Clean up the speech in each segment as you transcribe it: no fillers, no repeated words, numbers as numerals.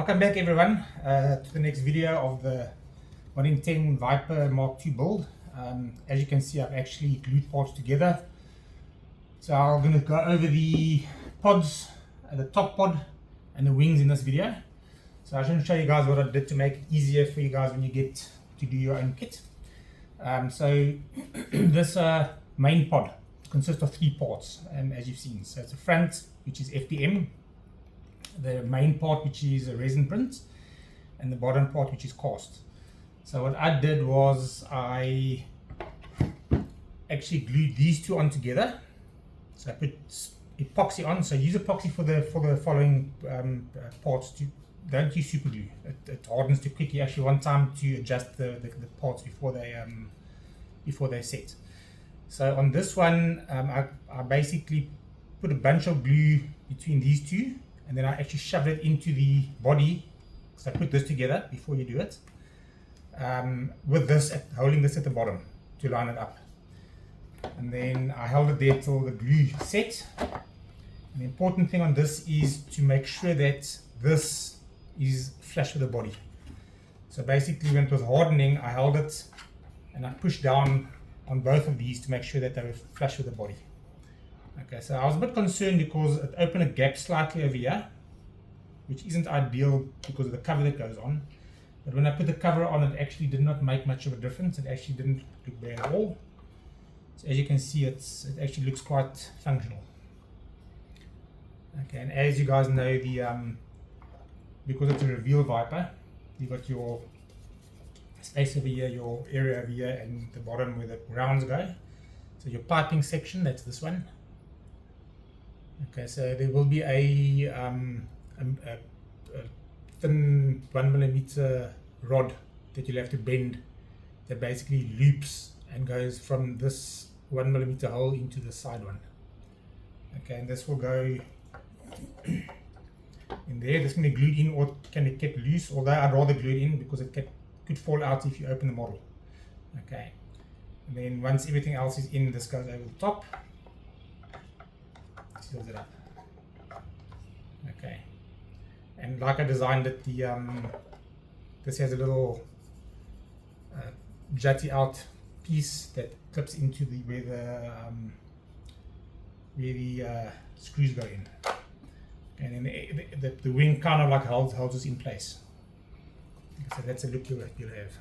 Welcome back everyone to the next video of the 1 in 10 Viper MK2 build. As you can see, I've actually glued parts together. So I'm going to go over the pods, the top pod and the wings in this video. So I was going to show you guys what I did to make it easier for you guys when you get to do your own kit. So this main pod consists of 3 parts, as you've seen. So it's the front, which is FDM, the main part, which is a resin print, and the bottom part, which is cast. So what I did was I actually glued these two on together. So I put epoxy on. So use epoxy for the following parts. Don't use super glue. It hardens too quick. You actually want time to adjust the parts before they set. So on this one, I basically put a bunch of glue between these two, and then I actually shoved it into the body. So I put this together before you do it, with this, holding this at the bottom to line it up. And then I held it there till the glue set. And the important thing on this is to make sure that this is flush with the body. So basically when it was hardening, I held it and I pushed down on both of these to make sure that they were flush with the body. Okay, so I was a bit concerned because it opened a gap slightly over here, which isn't ideal because of the cover that goes on. But when I put the cover on, it actually did not make much of a difference. It actually didn't look bad at all. So as you can see, it actually looks quite functional. Okay, and as you guys know, because it's a reveal Viper, you've got your space over here, your area over here, and the bottom where the rounds go. So your piping section, that's this one. Okay, so there will be a thin 1mm rod that you'll have to bend that basically loops and goes from this 1mm hole into the side one. Okay, and this will go in there. This can be glued in or can be kept loose, although I'd rather glue it in because it could fall out if you open the model. Okay, and then once everything else is in, this goes over the top, seals it up. Okay, and like I designed it, this has a little jutty out piece that clips into where the screws go in, and then the wing kind of like holds us in place. So that's a look you'll have.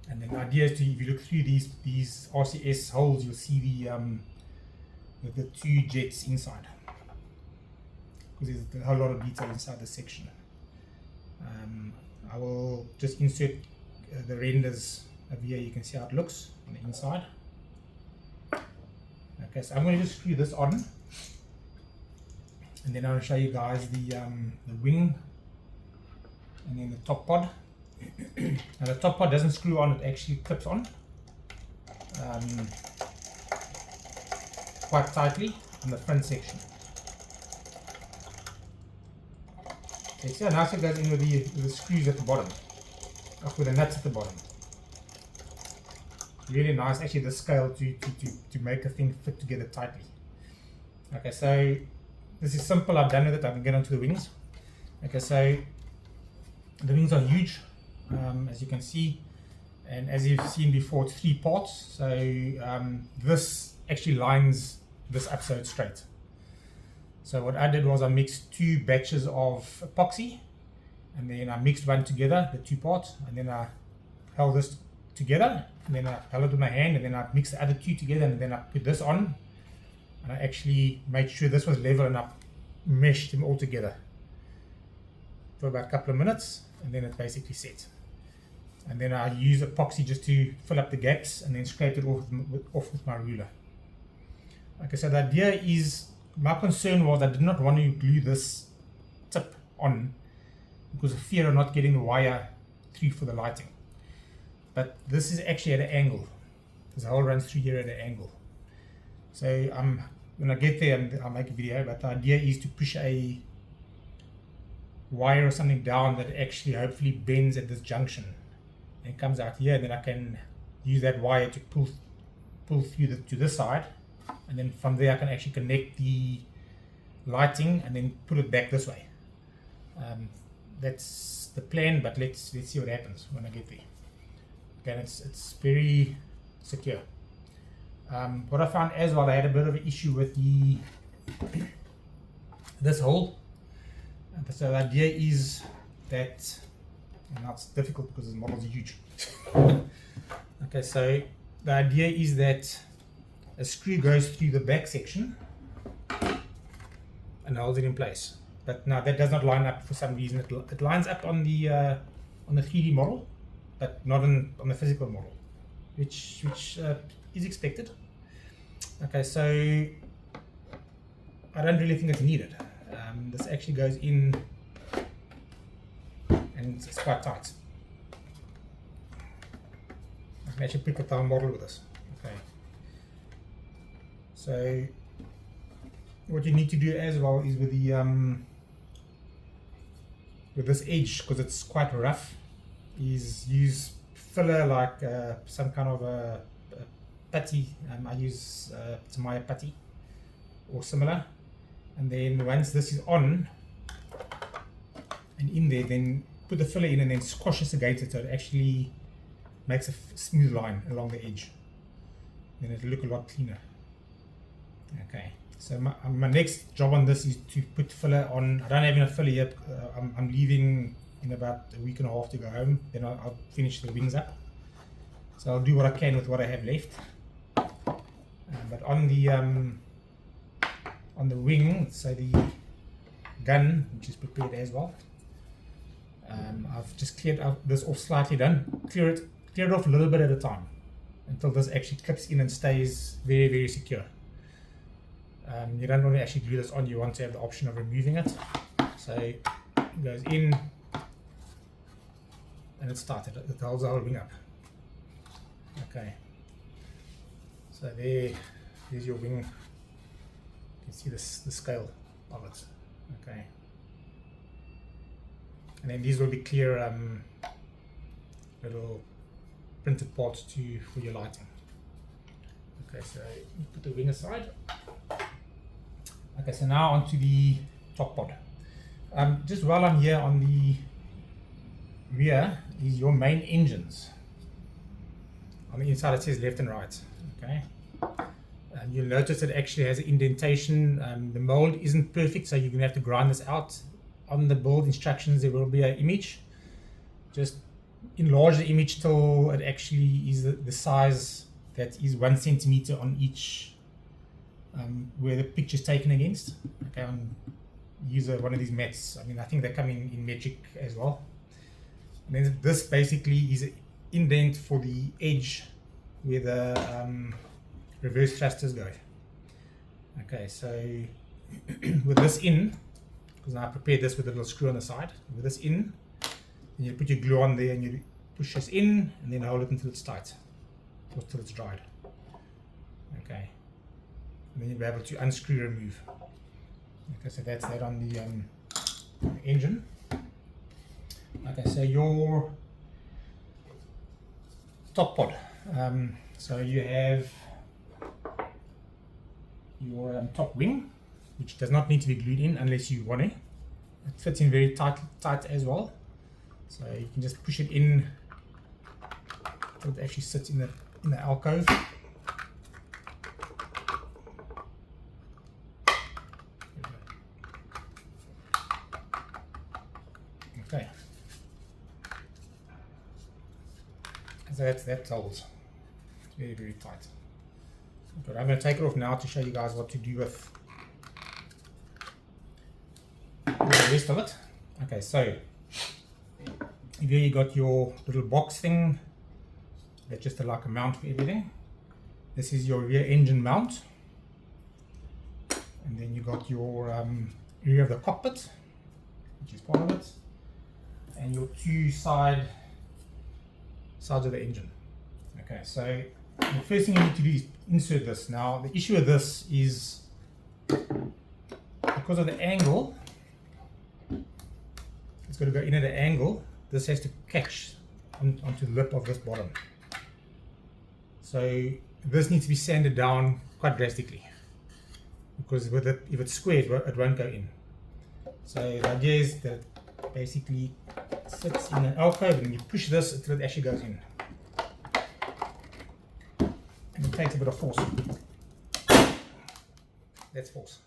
And then the idea is to, if you look through these RCS holes, you'll see the 2 jets inside, because there's a whole lot of detail inside this section. I will just insert the renders over here. You can see how it looks on the inside. Okay, so I'm going to just screw this on, and then I'll show you guys the wing and then the top pod. Now the top pod doesn't screw on, it actually clips on quite tightly on the front section. Okay, see how nice it goes in with the screws at the bottom, with the nuts at the bottom. Really nice, actually, the scale to make the thing fit together tightly. Okay, so this is simple. I've done with it. I can get onto the wings. Okay, so the wings are huge, as you can see, and as you've seen before, it's 3 parts. So this actually lines this up so it's straight. So what I did was I mixed 2 batches of epoxy, and then I mixed one together, the 2 parts, and then I held this together, and then I held it with my hand, and then I mixed the other 2 together, and then I put this on, and I actually made sure this was level, and I meshed them all together for about a couple of minutes, and then it's basically set. And then I use epoxy just to fill up the gaps, and then scrape it off with my ruler. Okay, so the idea is, my concern was I did not want to glue this tip on because of fear of not getting the wire through for the lighting. But this is actually at an angle. This hole runs through here at an angle. So when I get there, I'll make a video, but the idea is to push a wire or something down that actually hopefully bends at this junction and comes out here, and then I can use that wire to pull through to this side, and then from there I can actually connect the lighting and then put it back this way. That's the plan, but let's see what happens when I get there. Okay, and it's very secure. What I found as well, I had a bit of an issue with this hole. So the idea is that, and now it's difficult because this model is huge. Okay, so the idea is that a screw goes through the back section and holds it in place. But now that does not line up for some reason. It lines up on the 3D model, but not on the physical model, which is expected. Okay, so I don't really think it's needed. This actually goes in, and it's quite tight. I can actually pick up our model with this. Okay. So what you need to do as well is with the with this edge, because it's quite rough, is use filler like some kind of a putty. I use Tamaya putty or similar, and then once this is on and in there, then put the filler in and then squash this against it so it actually makes a smooth line along the edge. Then it'll look a lot cleaner. Okay, so my next job on this is to put filler on. I don't have enough filler yet. I'm leaving in about a week and a half to go home. Then I'll finish the wings up. So I'll do what I can with what I have left. But on the wing, so the gun, which is prepared as well, I've just cleared this off slightly. Clear it off a little bit at a time until this actually clips in and stays very, very secure. You don't want to actually glue this on, you want to have the option of removing it. So it goes in and it's started, it holds the whole wing up. Okay, so there's your wing. You can see the scale of it. Okay, and then these will be clear little printed parts for your lighting. Okay, so you put the wing aside. Okay, so now onto the top pod. Just while I'm here, on the rear is your main engines. On the inside it says left and right. Okay, and you'll notice it actually has an indentation. The mold isn't perfect, so you're going to have to grind this out. On the build instructions there will be an image. Just enlarge the image till it actually is the size that is 1 centimeter on each where the picture is taken against. Okay, use one of these mats. I mean, I think they come in metric as well. And then this basically is an indent for the edge where the reverse thrusters go. Okay, so with this in, because now I prepared this with a little screw on the side, with this in, and you put your glue on there and you push this in and then hold it until it's tight, or until it's dried. Okay, and then you'll be able to unscrew, remove. Okay, so that's that on the engine. Okay, so your top pod. So you have your top wing, which does not need to be glued in unless you want to. It fits in very tight as well. So you can just push it in until it actually sits in the alcove. Okay. So that holds. It's very, very tight. But I'm going to take it off now to show you guys what to do with the rest of it. Okay, so here you got your little box thing. That's just like a mount for everything. This is your rear engine mount. And then you got your rear of the cockpit, which is part of it. And your two sides of the engine. Okay, so the first thing you need to do is insert this. Now the issue with this is because of the angle, it's got to go in at an angle. This has to catch onto the lip of this bottom. So this needs to be sanded down quite drastically, because with it, if it's squared, it won't go in. So the idea is that basically sits in an alcove, and you push this until it actually goes in. And it takes a bit of force. That's force.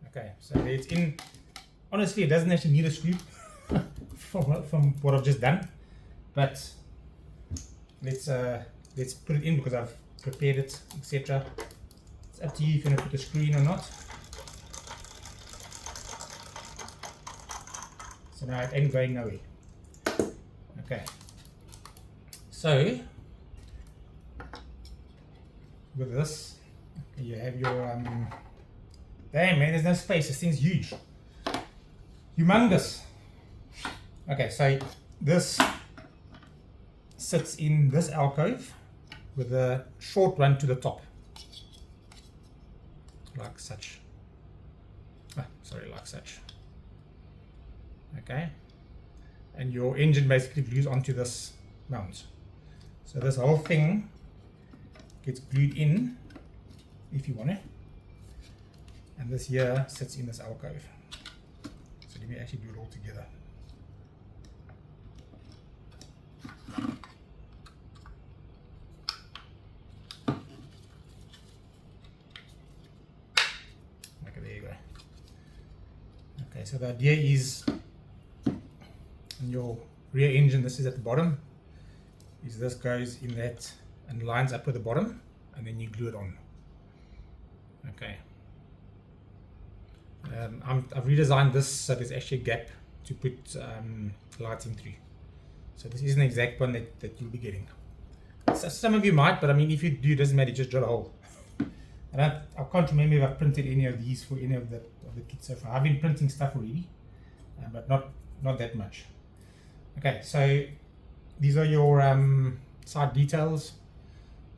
Okay, so there it's in. Honestly, it doesn't actually need a screw from what I've just done, but let's put it in because I've prepared it, etc. It's up to you if you want to put the screw in or not. So now it ain't going nowhere. Okay. So with this, you have your damn man, there's no space. This thing's huge, humongous. Okay, so this sits in this alcove with a short one to the top, like such. Like such. Okay, and your engine basically glues onto this mount. So this whole thing gets glued in if you want it, and this here sits in this alcove. So let me actually do it all together. Okay, there you go. Okay, so the idea is, in your rear engine, this is at the bottom, is this goes in that and lines up with the bottom, and then you glue it on. Okay. I've redesigned this so there's actually a gap to put lighting through. So this isn't the exact one that you'll be getting. So some of you might, but I mean, if you do, it doesn't matter, just drill a hole. I can't remember if I've printed any of these for any of the kits so far. I've been printing stuff already, but not that much. Okay, so these are your side details.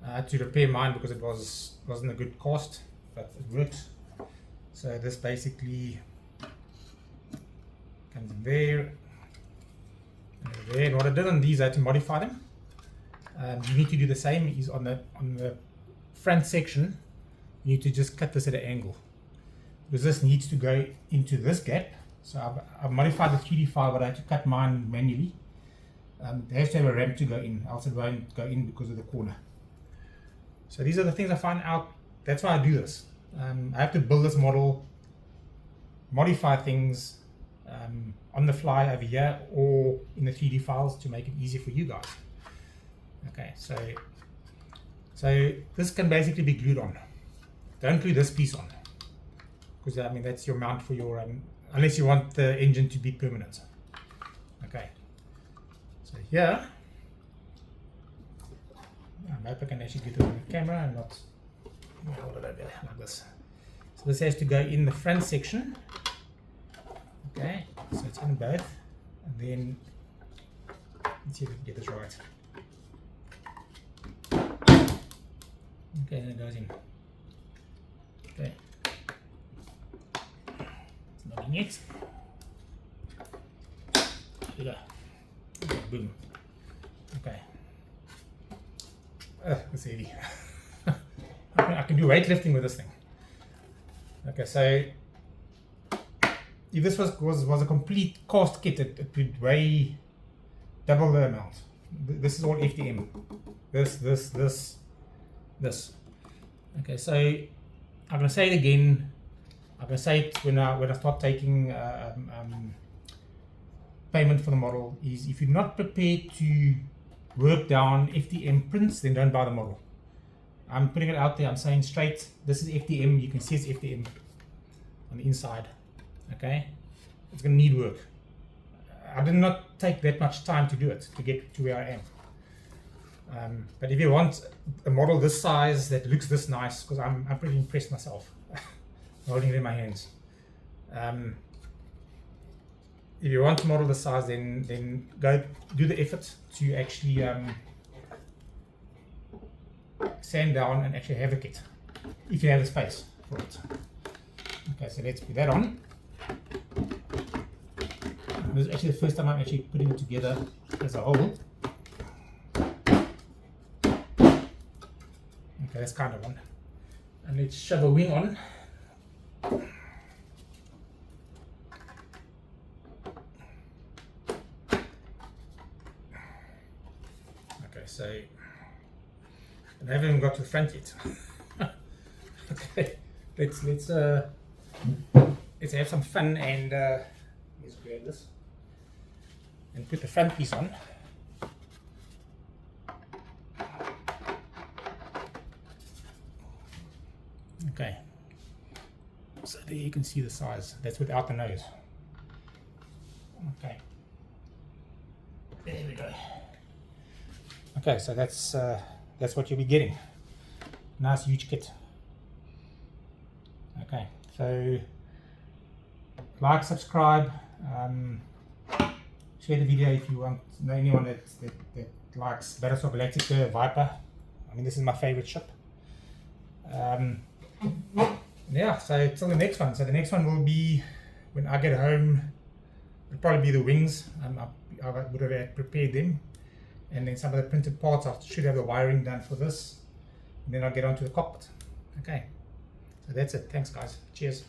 I had to repair mine because it wasn't a good cost, but it works. So this basically comes in there, and over there. And what I did on these, I had to modify them. You need to do the same. Is on the front section, you need to just cut this at an angle, because this needs to go into this gap. So I've modified the 3D file, but I had to cut mine manually. It has to have a ramp to go in, else it won't go in because of the corner. So these are the things I find out. That's why I do this. I have to build this model, modify things on the fly over here or in the 3D files to make it easier for you guys. Okay, so this can basically be glued on. Don't glue this piece on, because I mean that's your mount for your unless you want the engine to be permanent. Okay, so here, I hope I can actually get it on the camera and not hold it over there like this. So this has to go in the front section. Okay, so it's in both, and then let's see if we can get this right. Okay, and it goes in. Okay, it's not in yet. There you go. Okay, boom. Okay. It's heavy. I can do weightlifting with this thing. Okay, so if this was a complete cast kit, it would weigh double the amount. This is all FDM. This. Okay, so I'm gonna say it again. I'm gonna say it when I start taking payment for the model. Is if you're not prepared to work down FDM prints, then don't buy the model. I'm putting it out there. I'm saying straight. This is FDM. You can see it's FDM on the inside. Okay, it's gonna need work. I did not take that much time to do it to get to where I am. But if you want a model this size that looks this nice, because I'm pretty impressed myself holding it in my hands. If you want a model this size, then go do the effort to actually sand down and actually have a kit if you have the space for it. Okay, so let's put that on. This is actually the first time I'm actually putting it together as a whole. Okay, that's kind of one. And let's shove a wing on. Okay, so I haven't even got to the front yet. Okay, let's have some fun and let's grab this and put the front piece on. Okay, so there you can see the size. That's without the nose. Okay, there we go. Okay, so that's what you'll be getting. Nice huge kit. Okay, so like, subscribe, share the video if you want to know anyone that likes Battlestar Galactica Viper. I mean, this is my favorite ship. Yeah, so till the next one. So the next one will be when I get home. It'll probably be the wings. I would have prepared them, and then some of the printed parts. I should have the wiring done for this, and then I'll get onto the cockpit. Okay, so that's it. Thanks guys. Cheers.